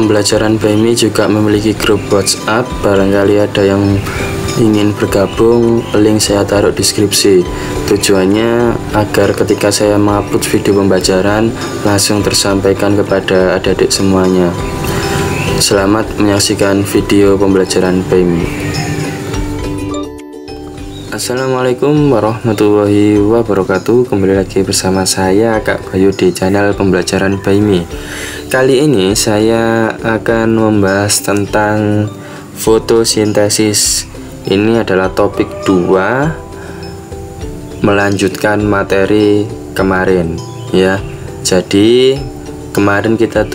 Pembelajaran BMI juga memiliki grup WhatsApp. Barangkali ada yang ingin bergabung, link saya taruh deskripsi. Tujuannya agar ketika saya mengupload video pembelajaran langsung tersampaikan kepada adik-adik semuanya. Selamat menyaksikan video pembelajaran BMI. Assalamualaikum warahmatullahi wabarakatuh. Kembali lagi bersama saya Kak Bayu di channel pembelajaran BMI. Kali ini saya akan membahas tentang fotosintesis. Ini adalah topik 2, melanjutkan materi kemarin ya. Jadi kemarin kita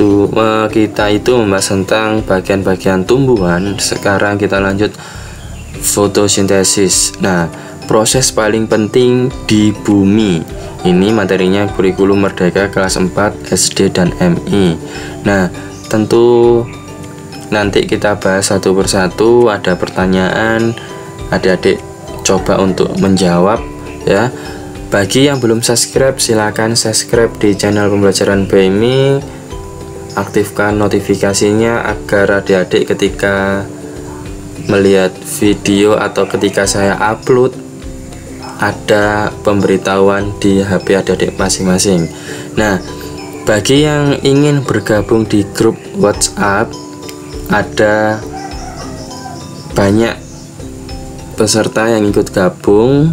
itu membahas tentang bagian-bagian tumbuhan. Sekarang kita lanjut fotosintesis. Nah, proses paling penting di bumi. Ini materinya kurikulum Merdeka kelas 4 SD dan MI. Nah, tentu nanti kita bahas satu persatu. Ada pertanyaan, adik-adik coba untuk menjawab ya. Bagi yang belum subscribe, silakan subscribe di channel pembelajaran BMI. Aktifkan notifikasinya agar adik-adik ketika melihat video atau ketika saya upload ada pemberitahuan di HP adik-adik masing-masing. Nah, bagi yang ingin bergabung di grup WhatsApp, ada banyak peserta yang ikut gabung.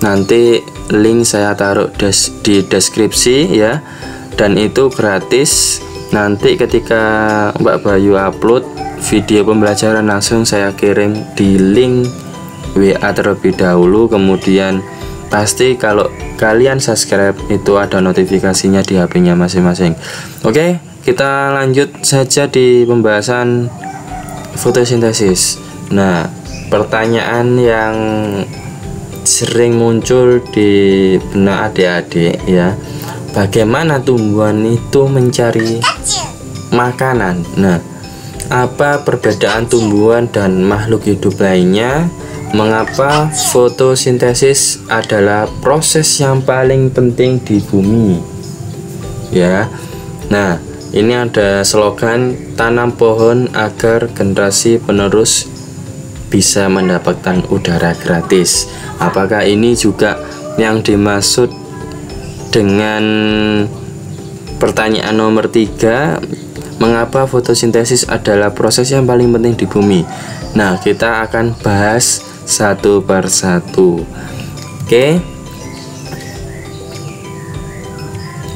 Nanti link saya taruh di deskripsi ya, dan itu gratis. Nanti ketika Mbak Bayu upload video pembelajaran langsung saya kirim di link WA terlebih dahulu. Kemudian pasti kalau kalian subscribe itu ada notifikasinya di HP-nya masing-masing. Oke, kita lanjut saja di pembahasan fotosintesis. Nah, pertanyaan yang sering muncul di benak adik-adik ya, bagaimana tumbuhan itu mencari makanan? Nah, apa perbedaan tumbuhan dan makhluk hidup lainnya? Mengapa fotosintesis adalah proses yang paling penting di bumi ya. Nah, ini ada slogan tanam pohon agar generasi penerus bisa mendapatkan udara gratis. Apakah ini juga yang dimaksud dengan pertanyaan nomor 3, mengapa fotosintesis adalah proses yang paling penting di bumi? Nah, kita akan bahas satu persatu. Oke.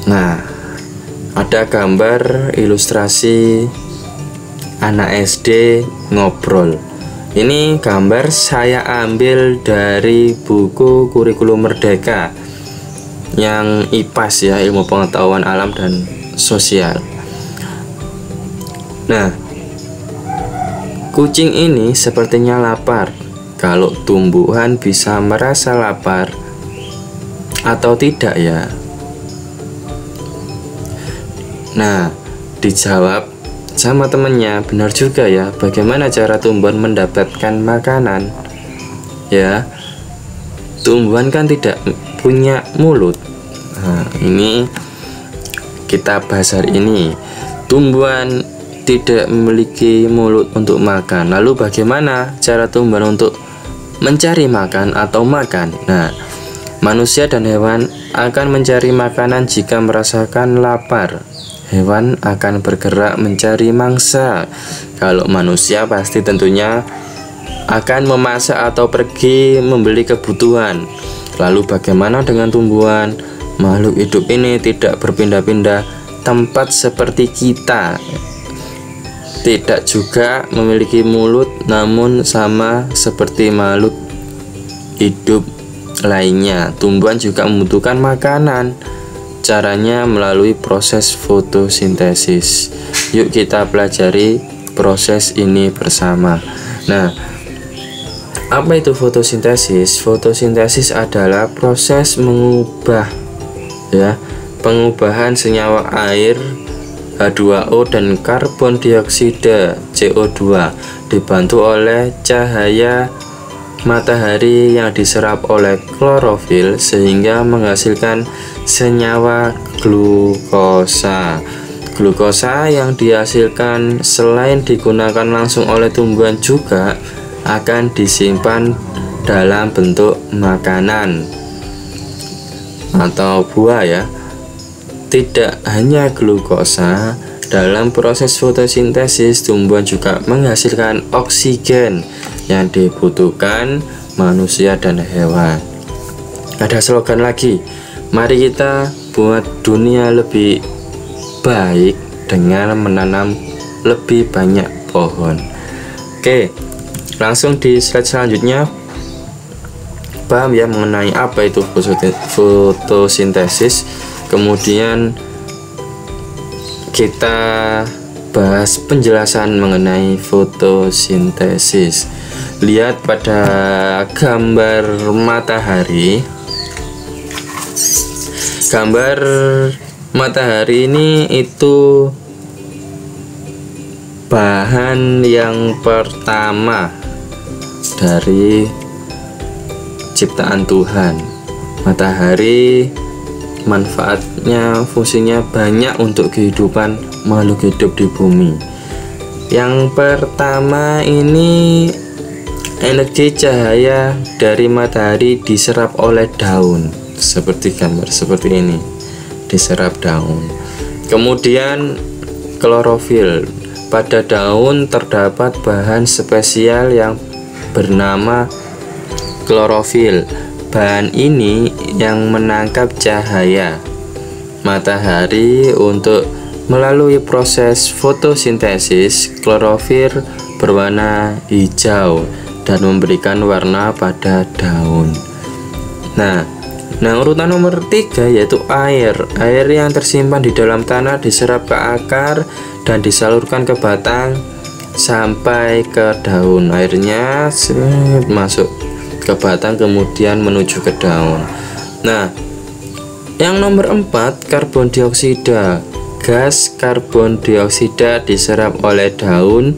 Nah, ada gambar ilustrasi anak SD ngobrol. Ini gambar saya ambil dari buku kurikulum Merdeka yang IPAS ya, ilmu pengetahuan alam dan sosial. Nah, kucing ini sepertinya lapar. Kalau tumbuhan bisa merasa lapar atau tidak ya? Nah, dijawab sama temannya, benar juga ya. Bagaimana cara tumbuhan mendapatkan makanan? Ya, tumbuhan kan tidak punya mulut. Nah, ini kita bahas hari ini. Tumbuhan tidak memiliki mulut untuk makan. Lalu bagaimana cara tumbuhan untuk mencari makan atau makan? Nah, manusia dan hewan akan mencari makanan jika merasakan lapar. Hewan akan bergerak mencari mangsa. Kalau manusia pasti tentunya akan memasak atau pergi membeli kebutuhan. Lalu bagaimana dengan tumbuhan? Makhluk hidup ini tidak berpindah-pindah tempat seperti kita. Tidak juga memiliki mulut, namun sama seperti makhluk hidup lainnya, tumbuhan juga membutuhkan makanan. Caranya melalui proses fotosintesis. Yuk kita pelajari proses ini bersama. Nah, apa itu fotosintesis? Fotosintesis adalah proses mengubah ya, pengubahan senyawa air H2O dan karbon dioksida CO2 dibantu oleh cahaya matahari yang diserap oleh klorofil sehingga menghasilkan senyawa glukosa. glukosa yang dihasilkan selain digunakan langsung oleh tumbuhan juga akan disimpan dalam bentuk makanan atau buah ya. Tidak hanya glukosa, dalam proses fotosintesis tumbuhan juga menghasilkan oksigen yang dibutuhkan manusia dan hewan. Ada slogan lagi, mari kita buat dunia lebih baik dengan menanam lebih banyak pohon. Oke, langsung di slide selanjutnya. Paham ya mengenai apa itu fotosintesis. Kemudian kita bahas penjelasan mengenai fotosintesis. Lihat pada gambar matahari. Gambar matahari ini itu bahan yang pertama dari ciptaan Tuhan. Matahari manfaatnya, fungsinya banyak untuk kehidupan makhluk hidup di bumi. Yang pertama ini, energi cahaya dari matahari diserap oleh daun, seperti gambar seperti ini, diserap daun. Kemudian klorofil. Pada daun terdapat bahan spesial yang bernama klorofil. Bahan ini yang menangkap cahaya matahari. Untuk melalui proses fotosintesis, klorofil berwarna hijau dan memberikan warna pada daun. Nah, urutan nomor 3 yaitu air. Air yang tersimpan di dalam tanah diserap ke akar dan disalurkan ke batang sampai ke daun. Airnya masuk ke batang kemudian menuju ke daun. Nah, yang nomor 4, karbon dioksida. Gas karbon dioksida diserap oleh daun.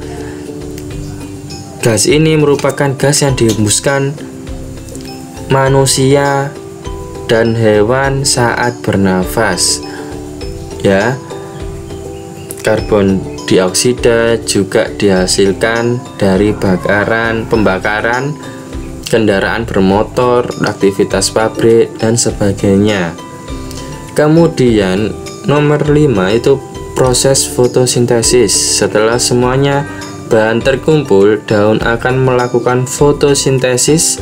Gas ini merupakan gas yang dihembuskan manusia dan hewan saat bernafas. Ya, karbon dioksida juga dihasilkan dari pembakaran kendaraan bermotor, aktivitas pabrik dan sebagainya. Kemudian nomor 5 itu proses fotosintesis. Setelah semuanya bahan terkumpul, daun akan melakukan fotosintesis.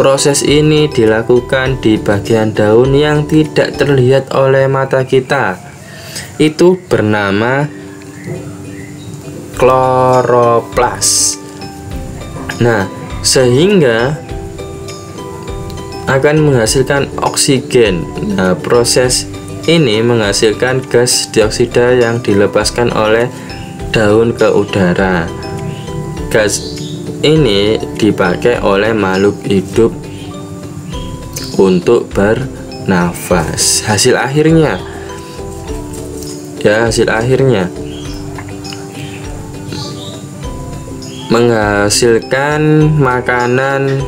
Proses ini dilakukan di bagian daun yang tidak terlihat oleh mata kita. Itu bernama kloroplas. Nah, sehingga akan menghasilkan oksigen. Nah, proses ini menghasilkan gas dioksida yang dilepaskan oleh daun ke udara. Gas ini dipakai oleh makhluk hidup untuk bernafas. Hasil akhirnya menghasilkan makanan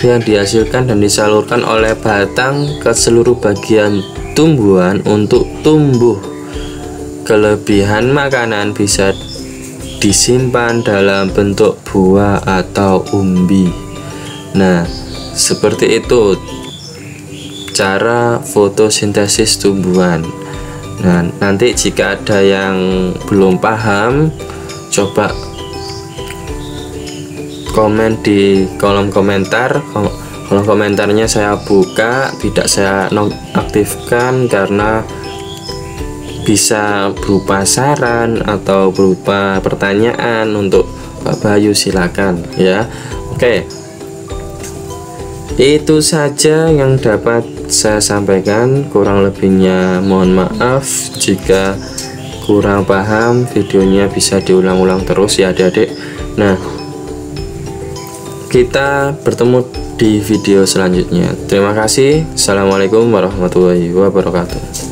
yang dihasilkan dan disalurkan oleh batang ke seluruh bagian tumbuhan untuk tumbuh. Kelebihan makanan bisa disimpan dalam bentuk buah atau umbi. Nah, seperti itu cara fotosintesis tumbuhan. Nah, nanti jika ada yang belum paham, coba komen di kolom komentar. Kolom komentarnya saya buka, tidak saya nonaktifkan karena bisa berupa saran atau berupa pertanyaan untuk Pak Bayu, silakan ya. Oke, itu saja yang dapat saya sampaikan. Kurang lebihnya mohon maaf. Jika kurang paham, videonya bisa diulang-ulang terus ya adik-adik. Nah, kita bertemu di video selanjutnya. Terima kasih. Assalamualaikum warahmatullahi wabarakatuh.